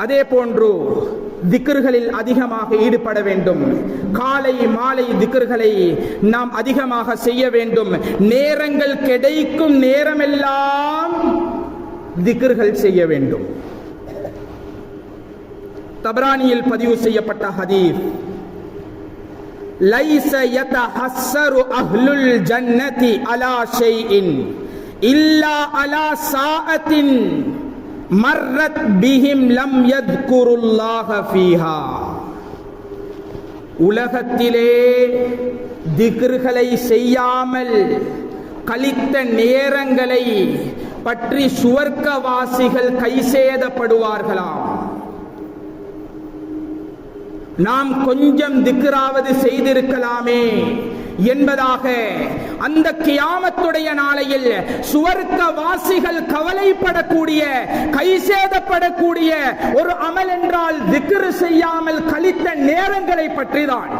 அதே போன்று திக்ர்களில் அதிகமாக ஈடுபட வேண்டும். காலை மாலை திக்ர்களை நாம் அதிகமாக செய்ய வேண்டும். நேரங்கள் கிடைக்கும் நேரமெல்லாம் திக்ர்கள் செய்ய வேண்டும். தபரானியில் பதிவு செய்யப்பட்ட ஹதீஸ், லைஸ யதஹஸ்ஸரு அஹ்லுல் ஜன்னதி அலா ஷைஇன் இல்லா அலா சாஅத்தின் மர்ரத் பிஹிம் லம் யத்குருல்லாஹ ஃபீஹா. உலகத்திலே திக்ர்களை செய்யாமல் கழித்த நேரங்களை பற்றி சுவர்க்கவாசிகள் கைசேதப்படுவார்களாம். நாம் கொஞ்சம் திக்ராவது செய்திருக்கலாமே என்பதாக அந்த கியாமத்துடைய நாளையில் சுவர்க்கவாசிகள் கவலைப்படக்கூடிய, கைசேதப்படக்கூடிய ஒரு அமல் என்றால் திக்ர் செய்யாமல் கழித்த நேரங்களை பற்றிதான்.